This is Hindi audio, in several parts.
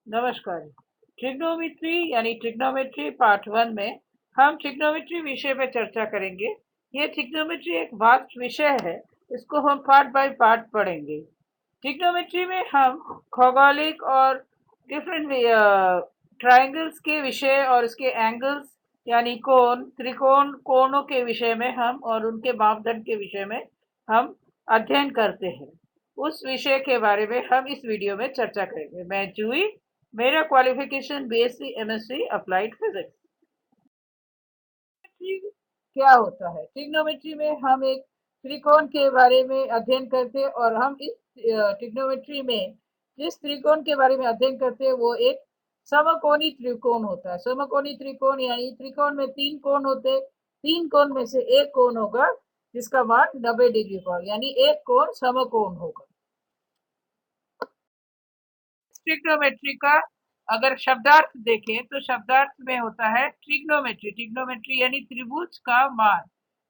नमस्कार। ट्रिग्नोमेट्री यानी ट्रिग्नोमेट्री पार्ट वन में हम ट्रिग्नोमेट्री विषय पे चर्चा करेंगे। ये ट्रिग्नोमेट्री एक वास्ट विषय है। इसको हम पार्ट बाय पार्ट पढ़ेंगे। ट्रिग्नोमेट्री में हम खगोलिक और डिफरेंट ट्रायंगल्स के विषय और इसके एंगल्स यानी कोण, त्रिकोण, कोणों के विषय में हम और उनके मापदंड के विषय में हम अध्ययन करते हैं। उस विषय के बारे में हम इस वीडियो में चर्चा करेंगे। मैं जूही, मेरा qualification BSc MSc applied physics. क्या होता है? ट्रिग्नोमेट्री में हम एक त्रिकोण के बारे में अध्ययन करते हैं और हम इस ट्रिग्नोमेट्री में जिस त्रिकोण के बारे में अध्ययन करते हैं वो एक समकोणी त्रिकोण होता है। समकोणी त्रिकोण यानी त्रिकोण में तीन कोण होते, तीन कोण में से एक कोण होगा जिसका मान 90 डिग्री का, यानी एक कोण समकोण होगा। ट्रिग्नोमेट्री का अगर शब्दार्थ देखें तो शब्दार्थ में होता है ट्रिग्नोमेट्री। ट्रिग्नोमेट्री यानी त्रिभुज का मान,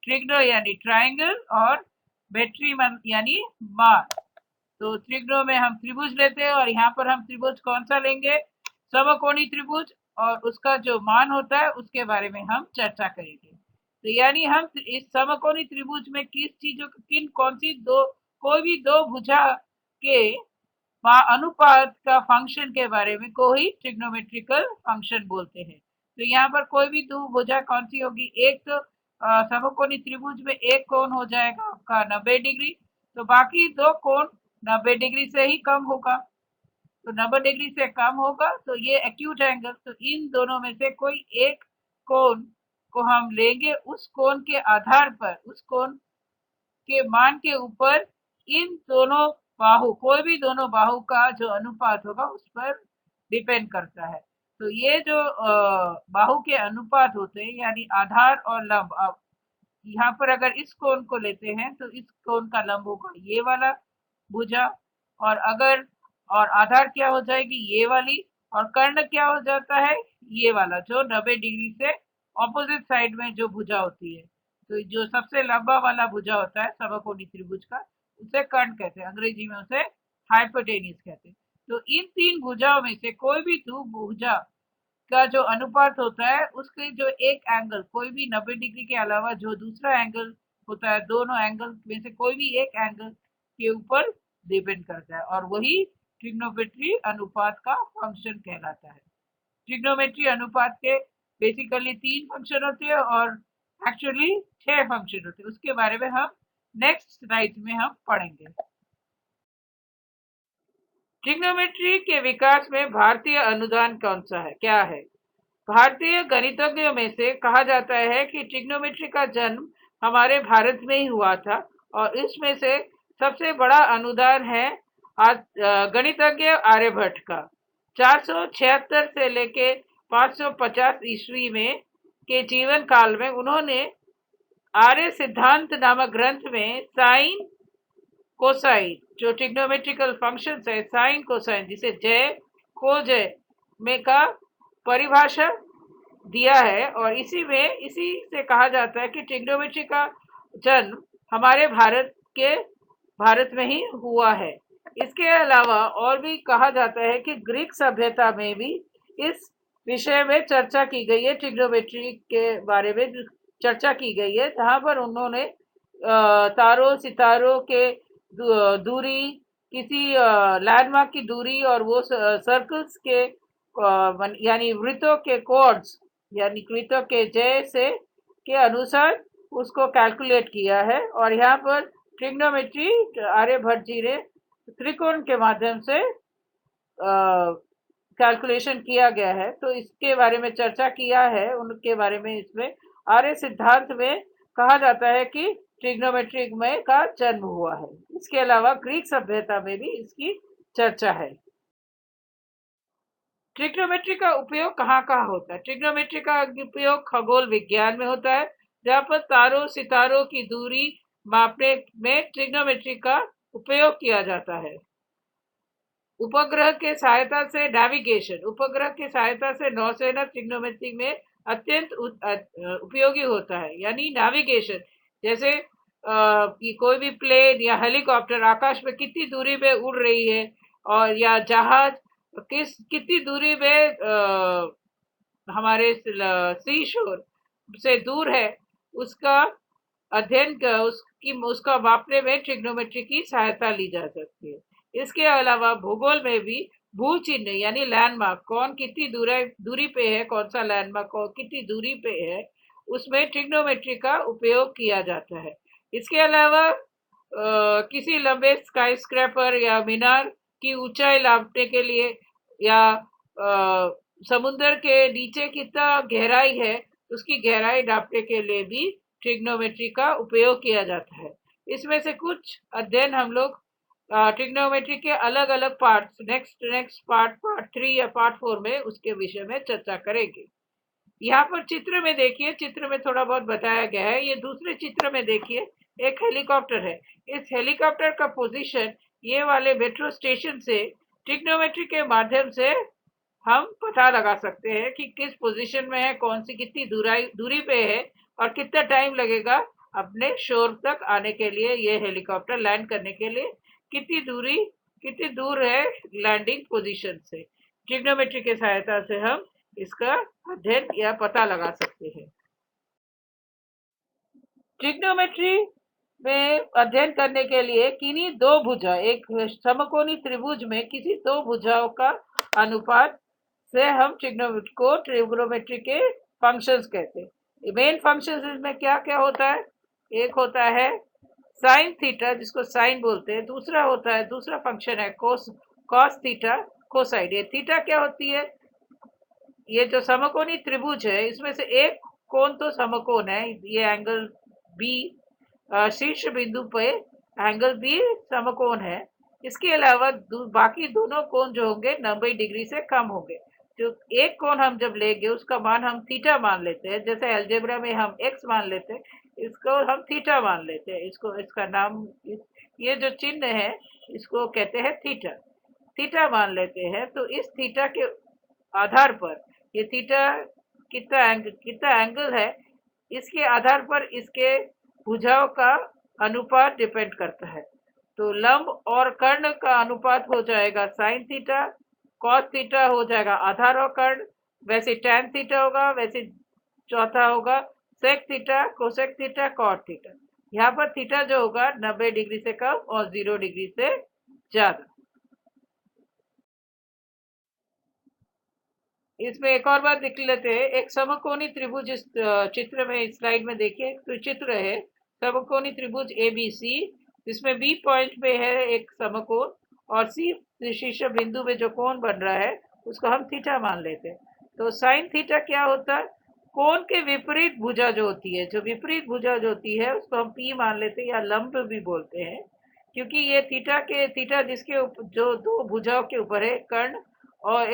ट्रिग्नो यानी ट्रायंगल और मेट्री यानी मान। तो त्रिग्नो में हम त्रिभुज लेते हैं और यहाँ पर हम त्रिभुज कौन सा लेंगे? समकोणी त्रिभुज, और उसका जो मान होता है उसके बारे में हम चर्चा करेंगे। तो यानी हम इस समकोणी त्रिभुज में किस चीजों कौन सी दो, कोई भी दो भुजा के अनुपात का फंक्शन के बारे में को ही ट्रिग्नोमेट्रिकल फंक्शन बोलते हैं। तो यहाँ पर कोई भी दो भुजा कौन सी होगी? एक तो समकोणी त्रिभुज में एक कोण हो जाएगा आपका 90 डिग्री, तो बाकी दो कोण 90 डिग्री से ही कम होगा। तो 90 डिग्री से कम होगा तो ये एक्यूट एंगल। तो इन दोनों में से कोई एक कोण को हम लेंगे, उस कोण के आधार पर, उस कोण के मान के ऊपर इन दोनों बाहु, कोई भी दोनों बाहु का जो अनुपात होगा उस पर डिपेंड करता है। तो ये जो बाहु के अनुपात होते हैं यानी आधार और लंब, अब यहाँ पर अगर इस कोण को लेते हैं तो इस कोण का लंब होगा ये वाला भुजा, और अगर और आधार क्या हो जाएगी? ये वाली, और कर्ण क्या हो जाता है? ये वाला जो 90 डिग्री से ऑपोजिट साइड में जो भुजा होती है। तो जो सबसे लंबा वाला भुजा होता है समकोणी त्रिभुज का, उसे कर्ण कहते हैं, अंग्रेजी में उसे हाइपोटेन्यूज कहते हैं। तो इन तीन भुजाओं में से कोई भी दो भुजा का जो अनुपात होता है उसके जो एक एंगल, कोई भी 90 डिग्री के अलावा जो दूसरा एंगल होता है, दोनों एंगल में से कोई भी एक एंगल के ऊपर डिपेंड करता है, और वही ट्रिग्नोमेट्री अनुपात का फंक्शन कहलाता है। ट्रिग्नोमेट्री अनुपात के बेसिकली तीन फंक्शन होते हैं और एक्चुअली 6 फंक्शन होते हैं। उसके बारे में हम नेक्स्ट स्लाइड में हम पढ़ेंगे। ट्रिग्नोमेट्री के विकास में भारतीय अनुदान कौन सा है, क्या है? भारतीय गणितज्ञों में से कहा जाता है कि ट्रिग्नोमेट्री का जन्म हमारे भारत में ही हुआ था, और इसमें से सबसे बड़ा अनुदान है गणितज्ञ आर्यभट्ट का। 476 से लेके 550 ईस्वी में के जीवन काल में उन्होंने आर्य सिद्धांत नामक ग्रंथ में साइन कोसाइन जो ट्रिग्नोमेट्रिकल फंक्शन है, साइन कोसाइन जिसे जय को जय में का परिभाषा दिया है, और इसी से कहा जाता है कि ट्रिग्नोमेट्री का जन्म हमारे भारत में ही हुआ है। इसके अलावा और भी कहा जाता है कि ग्रीक सभ्यता में भी इस विषय में चर्चा की गई है, ट्रिग्नोमेट्री के बारे में चर्चा की गई है, जहाँ पर उन्होंने तारों सितारों के दूरी, किसी लैंडमार्क की दूरी और वो सर्कल्स के यानी वृत्तों के कोड्स यानी वृत्तों के जय से के अनुसार उसको कैलकुलेट किया है। और यहाँ पर ट्रिग्नोमेट्री आर्यभट्ट जी ने त्रिकोण के माध्यम से कैलकुलेशन किया गया है, तो इसके बारे में चर्चा किया है उनके बारे में। इसमें आर्य सिद्धांत में कहा जाता है कि ट्रिग्नोमेट्री में का जन्म हुआ है। इसके अलावा ग्रीक सभ्यता में भी इसकी चर्चा है। ट्रिग्नोमेट्री का उपयोग कहाँ कहाँ होता है? ट्रिग्नोमेट्री का उपयोग खगोल विज्ञान में होता है, जहाँ पर तारों सितारों की दूरी मापने में ट्रिग्नोमेट्री का उपयोग किया जाता है। उपग्रह के सहायता से नेविगेशन, उपग्रह के सहायता से नौसेना ट्रिग्नोमेट्री में अत्यंत उपयोगी होता है, यानी नेविगेशन। जैसे कि कोई भी प्लेन या हेलीकॉप्टर आकाश में कितनी दूरी पे उड़ रही है, और या जहाज कितनी दूरी में हमारे सी शोर से दूर है, उसका अध्ययन उसका मापने में ट्रिग्नोमेट्री की सहायता ली जा सकती है। इसके अलावा भूगोल में भी भू चिन्ह यानी लैंडमार्क, कौन कितनी दूरी पे है, कौन सा लैंडमार्क कितनी दूरी पे है, उसमें ट्रिग्नोमेट्री का उपयोग किया जाता है। इसके अलावा किसी लंबे स्काई स्क्रैपर या मीनार की ऊंचाई नापने के लिए, या समुद्र के नीचे कितना गहराई है उसकी गहराई नापने के लिए भी ट्रिग्नोमेट्री का उपयोग किया जाता है। इसमें से कुछ अध्ययन हम लोग ट्रिग्नोमेट्री के अलग अलग पार्ट्स नेक्स्ट पार्ट 3 या पार्ट 4 में उसके विषय में चर्चा करेंगे। यहाँ पर चित्र में देखिए, चित्र में थोड़ा बहुत बताया गया है। ये दूसरे चित्र में देखिए, एक हेलीकॉप्टर है। इस हेलीकॉप्टर का पोजीशन ये वाले मेट्रो स्टेशन से ट्रिग्नोमेट्री के माध्यम से हम पता लगा सकते हैं कि किस पोजीशन में है, कौन सी कितनी दूरी पे है और कितना टाइम लगेगा अपने शोर तक आने के लिए। ये हेलीकॉप्टर लैंड करने के लिए कितनी दूर है लैंडिंग पोजीशन से। ट्रिग्नोमेट्री के सहायता से हम इसका अध्ययन या पता लगा सकते हैं। ट्रिग्नोमेट्री में अध्ययन करने के लिए किन्हीं दो भुजा, एक समकोणी त्रिभुज में किसी दो भुजाओं का अनुपात से हम ट्रिग्नोमेट्री के फंक्शंस कहते हैं। मेन फंक्शंस इसमें क्या क्या होता है? एक होता है साइन थीटा, जिसको साइन बोलते हैं। दूसरा फंक्शन है कॉस थीटा, कोसाइन। ये थीटा क्या होती है? ये जो समकोणी त्रिभुज है इसमें से एक कोण तो समकोण है, ये एंगल बी, शीर्ष बिंदु पे एंगल बी समकोण है। इसके अलावा बाकी दोनों कोण जो होंगे 90 डिग्री से कम होंगे। जो एक कोण हम जब लेंगे उसका मान हम थीटा मान लेते हैं, जैसे अलजेब्रा में हम एक्स मान लेते हैं, इसको हम थीटा मान लेते हैं। इसका नाम ये जो चिन्ह है इसको कहते हैं थीटा मान लेते हैं। तो इस थीटा के आधार पर, ये थीटा कितना एंगल है, इसके आधार पर इसके भुजाओं का अनुपात डिपेंड करता है। तो लंब और कर्ण का अनुपात हो जाएगा साइन थीटा, कॉस थीटा हो जाएगा आधार और कर्ण, वैसे टैन थीटा होगा, वैसे चौथा होगा sec theta, cosec theta, cot theta. यहाँ पर थीटा जो होगा 90 डिग्री से कम और 0 डिग्री से ज्यादा। इसमें एक और बात देख लेते हैं। एक समकोणी त्रिभुज इस चित्र में, इस स्लाइड में देखिए, तो चित्र है समकोणी त्रिभुज ABC, जिसमें बी पॉइंट पे है एक समकोण और सी शीर्ष बिंदु में जो कोण बन रहा है उसको हम थीटा मान लेते हैं। तो साइन थीटा क्या होता है? कोण के विपरीत भुजा जो होती है, होती है उसको हम पी मान लेते हैं, या लंब भी बोलते हैं, क्योंकि ये थीटा जिसके जो दो भुजाओं के ऊपर है कर्ण, और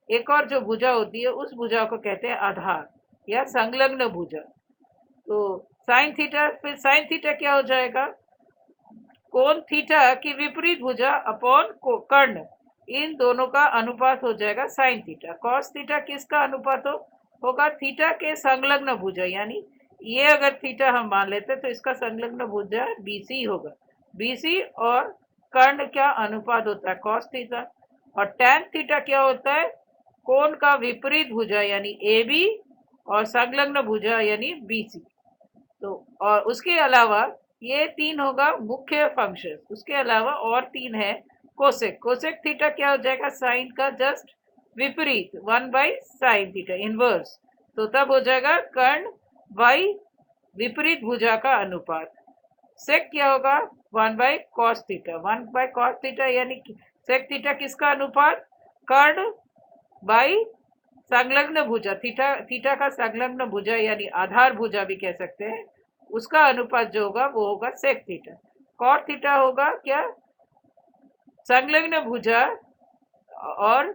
एक और जो भुजा होती है उस भुजा को कहते हैं आधार या संलग्न भुजा। तो फिर साइन थीटा क्या हो जाएगा? कोण थीटा की विपरीत भुजा अपॉन कर्ण, इन दोनों का अनुपात हो जाएगा साइन थीटा। कॉस थीटा किसका अनुपात होगा? थीटा के संलग्न भुजा, यानी ये अगर थीटा हम मान लेते हैं तो इसका संलग्न भुजा BC होगा। BC और कर्ण क्या अनुपात होता है? Cos theta. और टैन थीटा क्या होता है? कोण का विपरीत भुजा यानी AB और संलग्न भुजा यानी BC। तो और उसके अलावा ये 3 होगा मुख्य फंक्शन। उसके अलावा और 3 है कोसेक थीटा क्या हो जाएगा? साइन का जस्ट विपरीत, 1/sin थीटा इनवर्स। तो तब हो जाएगा कर्ण बाई विपरीत भुजा का अनुपात। सेक क्या होगा? 1/cos theta. 1/cos थीटा यानी सेक थीटा किसका अनुपात? कर्ण बाई संलग्न भुजा, थीटा का संलग्न भुजा यानी आधार भुजा भी कह सकते हैं, उसका अनुपात जो होगा वो होगा सेक थीटा। कॉट थीटा होगा क्या? संलग्न भुजा और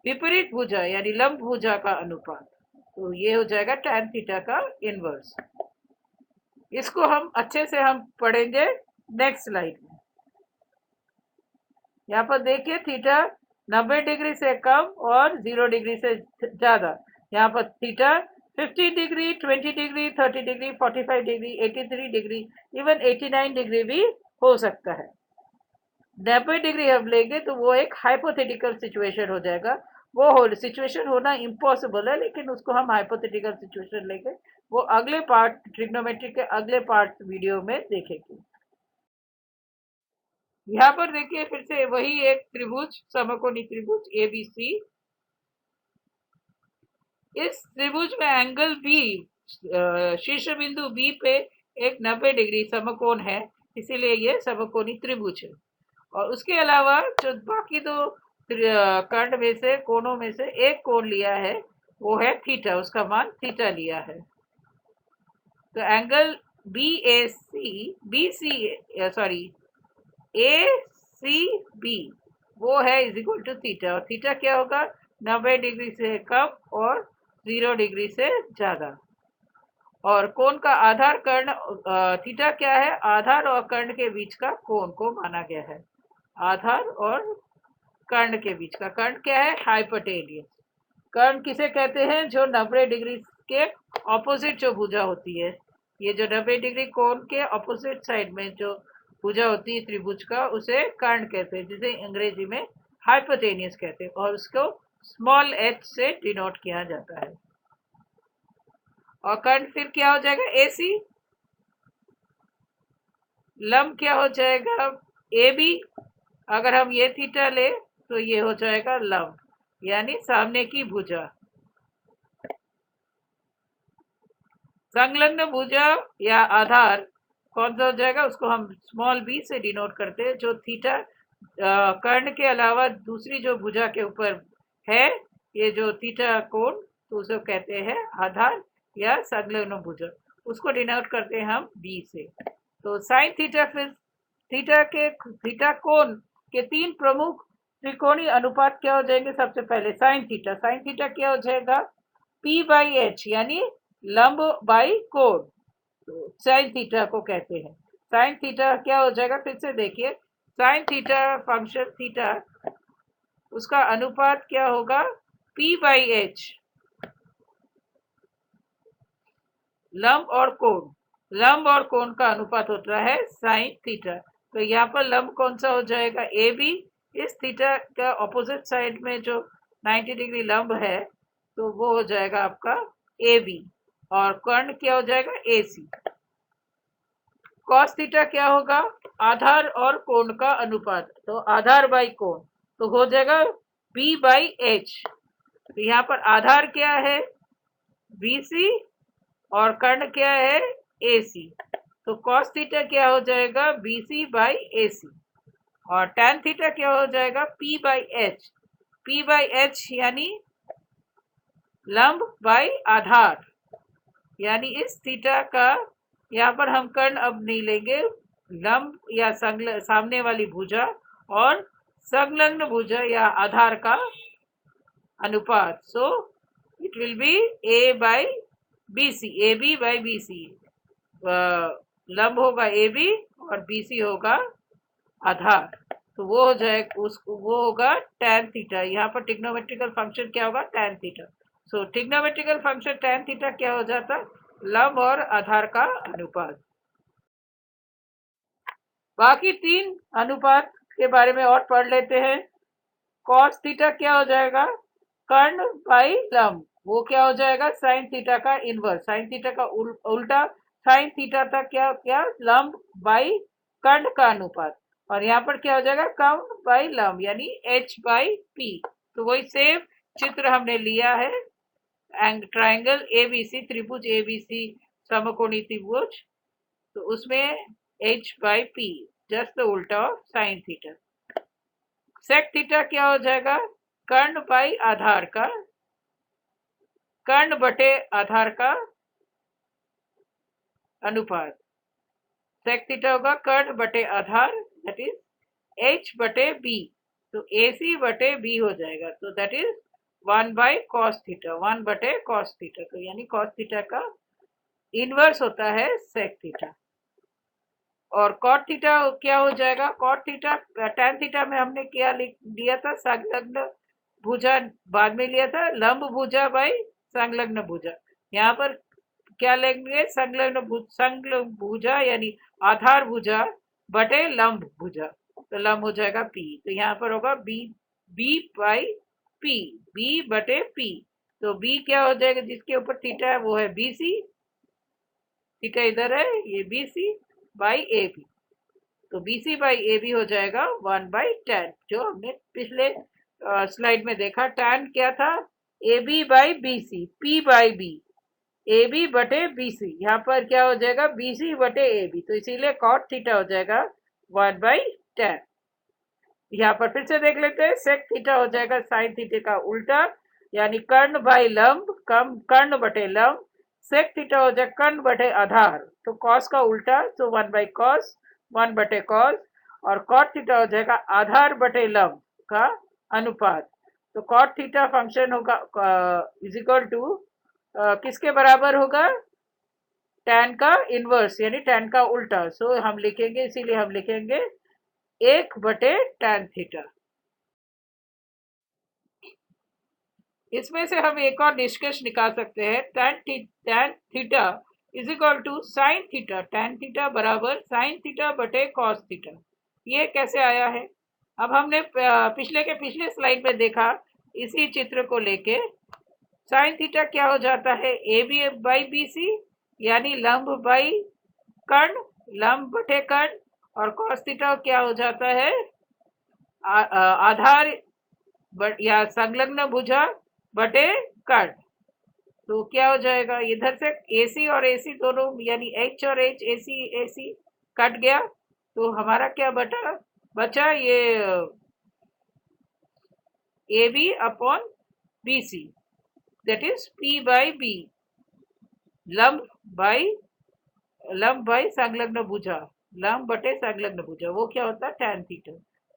विपरीत भुजा यानी लंब भुजा का अनुपात। तो ये हो जाएगा टैन थीटा का इनवर्स। इसको हम अच्छे से हम पढ़ेंगे नेक्स्ट स्लाइड में। यहाँ पर देखिए थीटा 90 डिग्री से कम और 0 डिग्री से ज्यादा। यहाँ पर theta 50 degree, 20 degree, 30 degree, 45 degree, 83 degree, even 89 degree भी हो सकता है। 90 डिग्री हम लेंगे तो वो एक हाइपोथेटिकल सिचुएशन हो जाएगा। वो सिचुएशन होना इम्पॉसिबल है, लेकिन उसको हम हाइपोथेटिकल सिचुएशन लेंगे। वो अगले पार्ट, ट्रिग्नोमेट्री के अगले पार्ट वीडियो में देखेंगे। यहाँ पर देखिए फिर से वही एक त्रिभुज, समकोणी त्रिभुज एबीसी। इस त्रिभुज में एंगल बी, शीर्ष बिंदु बी पे एक 90 डिग्री समकोण है, इसीलिए ये समकोणी त्रिभुज है। और उसके अलावा जो बाकी दो कर्ण में से, कोणों में से एक कोण लिया है, वो है थीटा, उसका मान थीटा लिया है। तो एंगल बी ए सी, बी सी, सॉरी, ए सी बी, वो है इज इक्वल टू थीटा। और थीटा क्या होगा? 90 डिग्री से कम और 0 डिग्री से ज्यादा। और कोण का आधार कर्ण, थीटा क्या है? आधार और कर्ण के बीच का कोण को माना गया है। आधार और कर्ण के बीच का, कर्ण क्या है? हाइपोटेनियस। कर्ण किसे कहते हैं? जो 90 डिग्री के ऑपोजिट जो भुजा होती है, ये जो 90 डिग्री कोण के ऑपोजिट साइड में जो भुजा होती है त्रिभुज का, उसे कर्ण कहते हैं, जिसे अंग्रेजी में हाइपोटेनियस कहते हैं, और उसको स्मॉल h से डिनोट किया जाता है। और कर्ण फिर क्या हो जाएगा? AC। लंब क्या हो जाएगा? AB। अगर हम ये थीटा ले तो ये हो जाएगा लंब, यानी सामने की भुजा। संलग्न भुजा या आधार कौन सा हो जाएगा? उसको हम स्मॉल b से डिनोट करते हैं। जो थीटा कर्ण के अलावा दूसरी जो भुजा के ऊपर है, ये जो थीटा कोण, तो उसे कहते हैं आधार या संलग्न भुजा, उसको डिनोट करते हैं हम b से। तो साइन थीटा, फिर थीटा कोण के तीन प्रमुख त्रिकोणीय अनुपात क्या हो जाएंगे? सबसे पहले साइन थीटा। साइन थीटा क्या हो जाएगा? p/h, यानी लंब बाई कोण, तो साइन थीटा को कहते हैं। साइन थीटा क्या हो जाएगा? फिर से देखिए, साइन थीटा फंक्शन थीटा, उसका अनुपात क्या होगा? p/h, लंब और कोण। लंब और कोण का अनुपात होता है साइन थीटा। तो यहाँ पर लंब कौन सा हो जाएगा? A B. इस थीटा का ऑपोजिट साइड में जो 90 डिग्री लंब है, तो वो हो जाएगा आपका ए बी। और कर्ण क्या हो जाएगा? ए सी। कॉस थीटा क्या होगा? आधार और कोण का अनुपात, तो आधार बाई कोण, तो हो जाएगा b/h। तो यहाँ पर आधार क्या है? BC, और कर्ण क्या है? AC। तो cos थीटा क्या हो जाएगा? BC/AC। और tan थीटा क्या हो जाएगा? P/h। P/h यानी लंब बाई आधार, यानी इस थीटा का, यहाँ पर हम कर्ण अब नहीं लेंगे, लंब या सामने वाली भुजा और संलग्न भुजा या आधार का अनुपात। So it will be A/BC, AB/BC। लंब होगा AB और BC होगा आधार, तो वो हो जाएगा, उसको वो होगा tan थीटा। यहाँ पर ट्रिग्नोमेट्रिकल फंक्शन क्या होगा? tan theta. So trigonometrical function tan theta क्या हो जाता? लंब और आधार का अनुपात। बाकी तीन अनुपात के बारे में और पढ़ लेते हैं। cos थीटा क्या हो जाएगा? कर्ण बाई लंब, वो क्या हो जाएगा? साइन थीटा का इनवर्स, साइन थीटा का उल्टा। साइन थीटा था क्या? लंब बाई कर्ण का अनुपात। और यहाँ पर क्या हो जाएगा? कर्ण बाई लंब, यानी h/p। तो वही सेम चित्र हमने लिया है, ट्राइंगल एबीसी, त्रिभुज एबीसी, समकोणी त्रिभुज, तो उसमें h/p, जस्ट द उल्टा of sine theta. Sec theta क्या हो जाएगा? कर्ण बाई आधार का, कर्ण बटे आधार का अनुपात। सेक थीटा होगा कर्ण बटे आधार, दैट इज h/b। तो AC/b हो जाएगा, तो that is 1/cos theta, 1/cos theta. तो यानी cos थीटा का इनवर्स होता है सेक थीटा। और कॉट थीटा क्या हो जाएगा? कॉट थीटा, tan थीटा में हमने क्या लिया था? संलग्न भुजा बाद में लिया था, लंब भुजा बाई संलग्न भुजा। यहाँ पर क्या लेंगे? संलग्न भुजा यानी आधार भुजा बटे लंब भुजा। तो लंब हो जाएगा P। तो यहाँ पर होगा B बाई P, B बटे P। तो B क्या हो जाएगा, जिसके ऊपर थीटा है वो है BC, थीटा इधर है, ये BC बाई AB। तो BC बाई AB हो जाएगा 1/tan, जो हमने पिछले स्लाइड में देखा। tan क्या था, AB by BC, P by B, AB बटे BC। यहाँ पर क्या हो जाएगा, BC बटे AB, तो इसीलिए cot थीटा हो जाएगा 1/tan। यहाँ पर फिर से देख लेते हैं, sec थीटा हो जाएगा sin थीटे का उल्टा, यानी कर्ण बाई लंब, कर्ण बटे लंब। sec थीटा हो जाएगा कर्ण बटे आधार, तो cos का उल्टा, तो 1/cos, 1/cos। और cot थीटा हो जाएगा आधार बटे लंब का अनुपात। तो cot थीटा फंक्शन होगा इज इक्वल टू किसके बराबर होगा, tan का इनवर्स यानी tan का उल्टा। सो हम लिखेंगे, इसीलिए हम लिखेंगे 1/tan थीटा। इसमें से हम एक और निष्कर्ष निकाल सकते हैं, tan theta is equal to sine theta, tan theta बराबर साइन थीटा बटे कॉस थीटा। ये कैसे आया है, अब हमने पिछले स्लाइड में देखा, इसी चित्र को लेके साइन थीटा क्या हो जाता है, A B by B C, यानी लंब बाई कर्ण, लंब बटे कर्ण। और कॉस थीटा क्या हो जाता है, आधार या संलग्न भुजा बटे कर्ण। तो क्या हो जाएगा, इधर से AC और AC दोनों, यानी H और H, AC कट गया, तो हमारा क्या बचा ये AB upon BC, that is P by B, लंब बाई संलग्न भुजा, लंब बटे संलग्न भुजा, वो क्या होता है tan थीटा।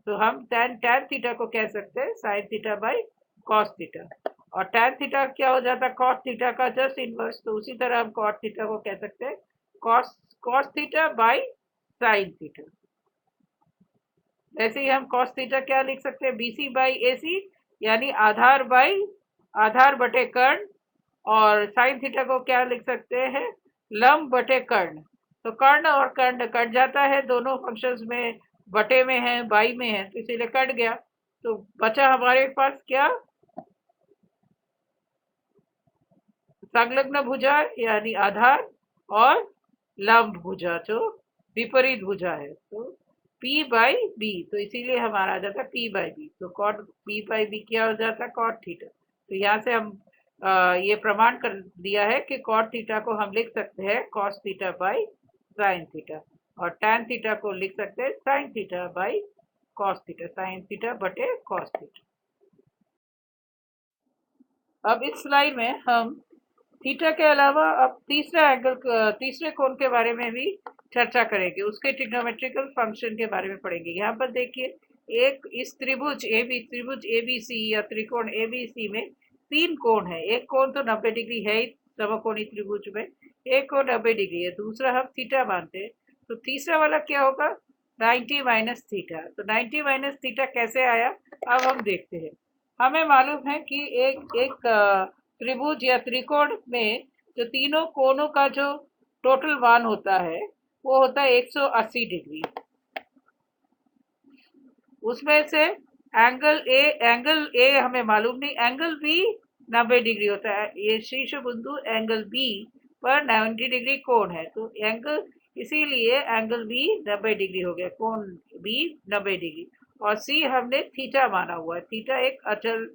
तो हम tan थीटा को कह सकते हैं sin theta by cos theta. और tan थीटा क्या हो जाता है, cos थीटा का जस्ट इनवर्स। तो उसी तरह हम cot थीटा को कह सकते हैं cos theta by sin theta. ऐसे ही हम cos थीटा क्या लिख सकते हैं, BC बाई AC, यानी आधार बटे कर्ण। और साइन थीटा को क्या लिख सकते हैं, लंब बटे कर्ण। तो कर्ण और कर्ण कट जाता है, दोनों फंक्शंस में बटे में है, बाई में है, तो इसीलिए कट गया। तो बचा हमारे पास क्या, संलग्न भुजा यानी आधार, और लंब भुजा जो विपरीत भुजा है, तो P बाई B। तो इसीलिए हमारा आ जाता है P बाई B। तो कॉट P बाई B क्या हो जाता है, कॉट थीटा। तो यहाँ से हम ये प्रमाण कर दिया है कि कॉट थीटा को हम लिख सकते हैं cos theta by sine theta, और टैन थीटा को लिख सकते हैं sine theta by cos theta, sign theta बटे कॉस थीटा। अब इस स्लाइड में हम थीटा के अलावा अब तीसरे कोण के बारे में भी चर्चा करेंगे, उसके ट्रिग्नोमेट्रिकल फंक्शन के बारे में पढ़ेंगे। यहाँ पर देखिए, एक इस त्रिभुज ABC या त्रिकोण ABC में 3 कोण है। एक कोण तो 90 डिग्री है ही समकोणी त्रिभुज में, एक कोण 90 डिग्री है, दूसरा हम थीटा मानते हैं। तो तीसरा वाला क्या होगा, 90 माइनस थीटा। तो 90 माइनस थीटा कैसे आया, अब हम देखते हैं। हमें मालूम है कि एक त्रिभुज या त्रिकोण में जो तीनों कोणों का जो टोटल मान होता है वो होता है 180 डिग्री। उसमें से एंगल ए हमें मालूम नहीं, एंगल बी 90 डिग्री होता है। ये शीर्ष बिंदु एंगल बी पर 90 डिग्री कोण है, तो एंगल, इसीलिए एंगल बी 90 डिग्री हो गया, कोण बी 90 डिग्री। और सी हमने थीटा माना हुआ है, थीटा एक अचल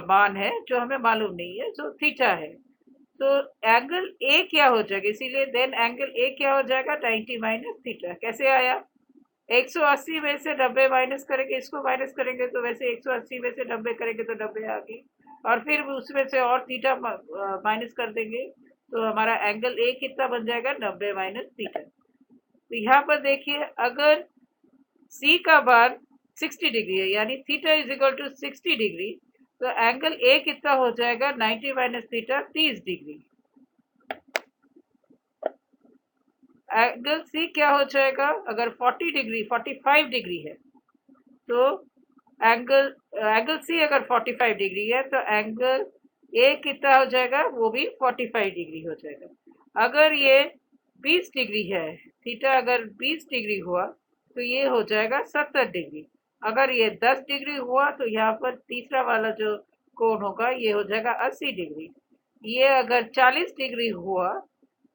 मान है जो हमें मालूम नहीं है, जो थीटा है। तो एंगल ए क्या हो जाएगा, इसीलिए देन एंगल ए क्या हो जाएगा, 90 माइनस थीटा। कैसे आया, 180 में से 90 माइनस करेंगे, इसको माइनस करेंगे तो वैसे 180 में से 90 करेंगे तो 90 आ गई, और फिर उसमें से और थीटा माइनस कर देंगे, तो हमारा एंगल ए कितना बन जाएगा, 90 माइनस थीटा। तो यहाँ पर देखिए, अगर सी का मान 60 डिग्री है, यानी theta is equal to 60 degree, तो एंगल ए कितना हो जाएगा, 90 minus theta 30 degree. Angle C क्या हो जाएगा, अगर 40 डिग्री 45 डिग्री है, तो एंगल सी अगर 45 डिग्री है तो एंगल ए कितना हो जाएगा, वो भी 45 डिग्री हो जाएगा। अगर ये 20 डिग्री है, थीटा अगर 20 डिग्री हुआ, तो ये हो जाएगा 70 डिग्री। अगर ये 10 डिग्री हुआ तो यहाँ पर तीसरा वाला जो कोण होगा ये हो जाएगा 80 डिग्री। ये अगर 40 डिग्री हुआ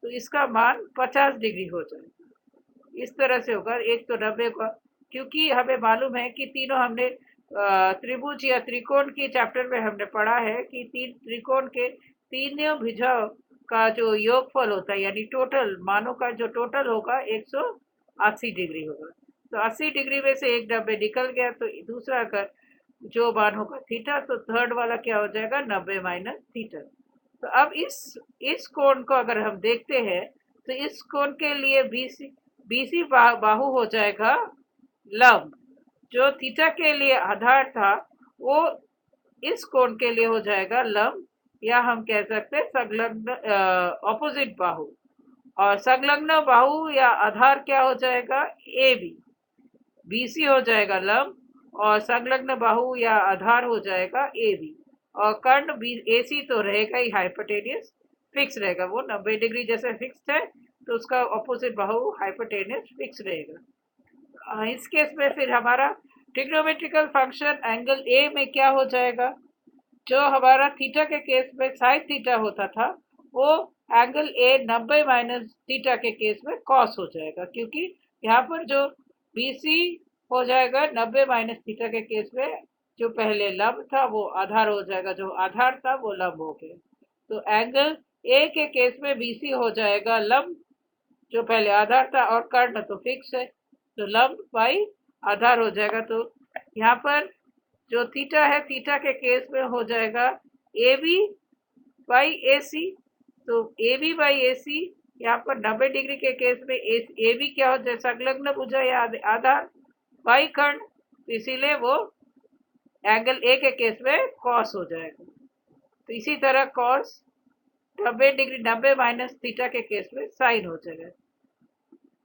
तो इसका मान 50 डिग्री हो जाएगा। इस तरह से होगा। एक तो 90 का, क्योंकि हमें मालूम है कि तीनों हमने त्रिभुज या त्रिकोण की चैप्टर में हमने पढ़ा है कि तीन त्रिकोण के तीनों भुजाओं का जो योगफल होता है यानी टोटल मानों का जो टोटल होगा 180 डिग्री होगा। तो 80 डिग्री में से एक 90 निकल गया तो दूसरा अगर जो मान होगा थीटा, तो थर्ड वाला क्या हो जाएगा 90 माइनस थीटा। तो अब इस कोण को अगर हम देखते हैं तो इस कोण के लिए बीसी बाहु हो जाएगा लंब। जो थीटा के लिए आधार था वो इस कोण के लिए हो जाएगा लंब, या हम कह सकते हैं संलग्न ऑपोजिट बाहु। और संलग्न बाहु या आधार क्या हो जाएगा ए बी। बीसी हो जाएगा लंब और संलग्न बाहु या आधार हो जाएगा ए बी। और कर्ण एसी तो रहेगा ही, हाइपोटेनियस फिक्स रहेगा। वो 90 डिग्री जैसे फिक्स है तो उसका ऑपोजिट बाहु हाइपोटेनियस फिक्स रहेगा। इस केस में फिर हमारा ट्रिग्नोमेट्रिकल फंक्शन एंगल ए में क्या हो जाएगा, जो हमारा थीटा के केस में साइन थीटा होता था वो एंगल ए 90 माइनस थीटा के केस में कॉस हो जाएगा, क्योंकि यहाँ पर जो बीसी हो जाएगा 90 माइनस थीटा के केस में जो पहले लंब था वो आधार हो जाएगा, जो आधार था वो लंब हो गया। तो एंगल ए के केस में बीसी हो जाएगा लंब जो पहले आधार था, और कर्ण तो फिक्स है तो लंब बाई आधार हो जाएगा। तो यहाँ पर जो थीटा है थीटा के केस में हो जाएगा ए बी बाई ए सी। तो ए बी बाई ए सी यहाँ पर 90 डिग्री के केस में ए बी क्या हो जाए संलग्न भुजा या आधार बाई कर्ण, इसीलिए वो एंगल ए के केस में कॉस हो जाएगा। तो इसी तरह कॉस 90 डिग्री 90 माइनस थीटा के केस में साइन हो जाएगा।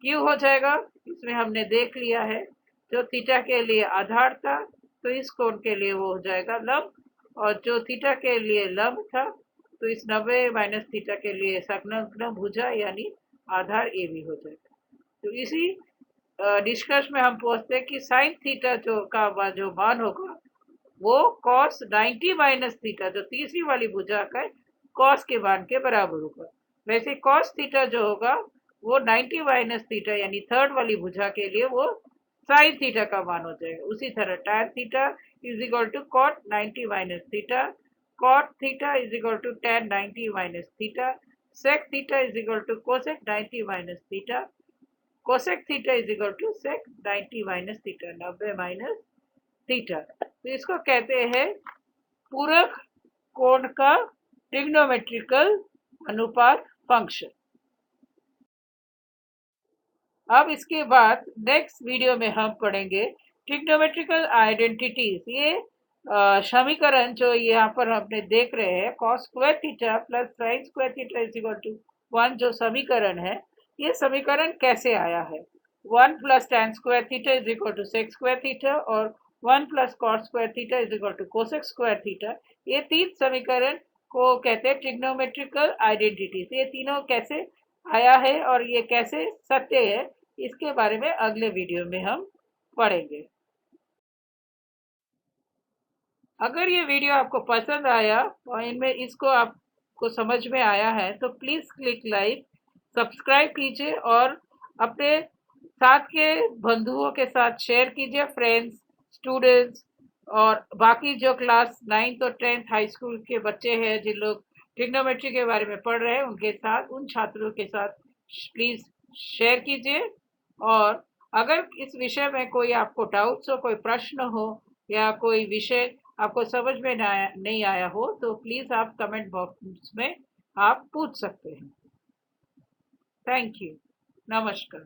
क्यों हो जाएगा इसमें हमने देख लिया है। जो थीटा के लिए आधार था तो इस कोण के लिए वो हो जाएगा लंब, और जो थीटा के लिए लंब था तो इस 90 माइनस थीटा के लिए संलग्न भुजा यानी आधार ए भी हो जाएगा। तो इसी निष्कर्ष में हम पहुंचते हैं कि साइन थीटा जो मान होगा वो कॉस 90 माइनस थीटा जो तीसरी वाली भुजा का कॉस के मान के बराबर होगा। वैसे कॉस थीटा जो होगा वो 90 माइनस थीटा यानी थर्ड वाली भुजा के लिए वो साइन थीटा का मान हो जाएगा। उसी तरह tan theta is equal to cot 90 minus theta, cot theta is equal to tan 90 minus theta, sec theta is equal to cosec 90 minus theta, cosec theta is equal to sec 90 minus theta, 90 minus theta. तो इसको कहते हैं पूरक कोण का ट्रिग्नोमेट्रिकल अनुपात फंक्शन। अब इसके बाद नेक्स्ट वीडियो में हम पढ़ेंगे ट्रिग्नोमेट्रिकल आइडेंटिटीज। ये समीकरण जो यहाँ पर हमने देख रहे हैं cos square theta plus sine square theta is equal to 1 जो समीकरण है, ये समीकरण कैसे आया है। 1 plus tan square theta is equal to sec square theta और 1 plus cot square theta is equal to cosec square theta. ये तीन समीकरण को कहते हैं ट्रिग्नोमेट्रिकल आइडेंटिटीज। ये तीनों कैसे आया है और ये कैसे सत्य है, इसके बारे में अगले वीडियो में हम पढ़ेंगे। अगर ये वीडियो आपको पसंद आया और इनमें इसको आपको समझ में आया है तो प्लीज़ क्लिक लाइक, सब्सक्राइब कीजिए और अपने साथ के बंधुओं के साथ शेयर कीजिए, फ्रेंड्स, स्टूडेंट्स और बाकी जो क्लास 9th और 10th हाई स्कूल के बच्चे हैं जिन लोग ट्रिग्नोमेट्री के बारे में पढ़ रहे हैं उनके साथ, उन छात्रों के साथ प्लीज़ शेयर कीजिए। और अगर इस विषय में कोई आपको डाउट्स हो, कोई प्रश्न हो या कोई विषय आपको समझ में नहीं आया हो तो प्लीज़ आप कमेंट बॉक्स में आप पूछ सकते हैं। Thank you. नमस्कार।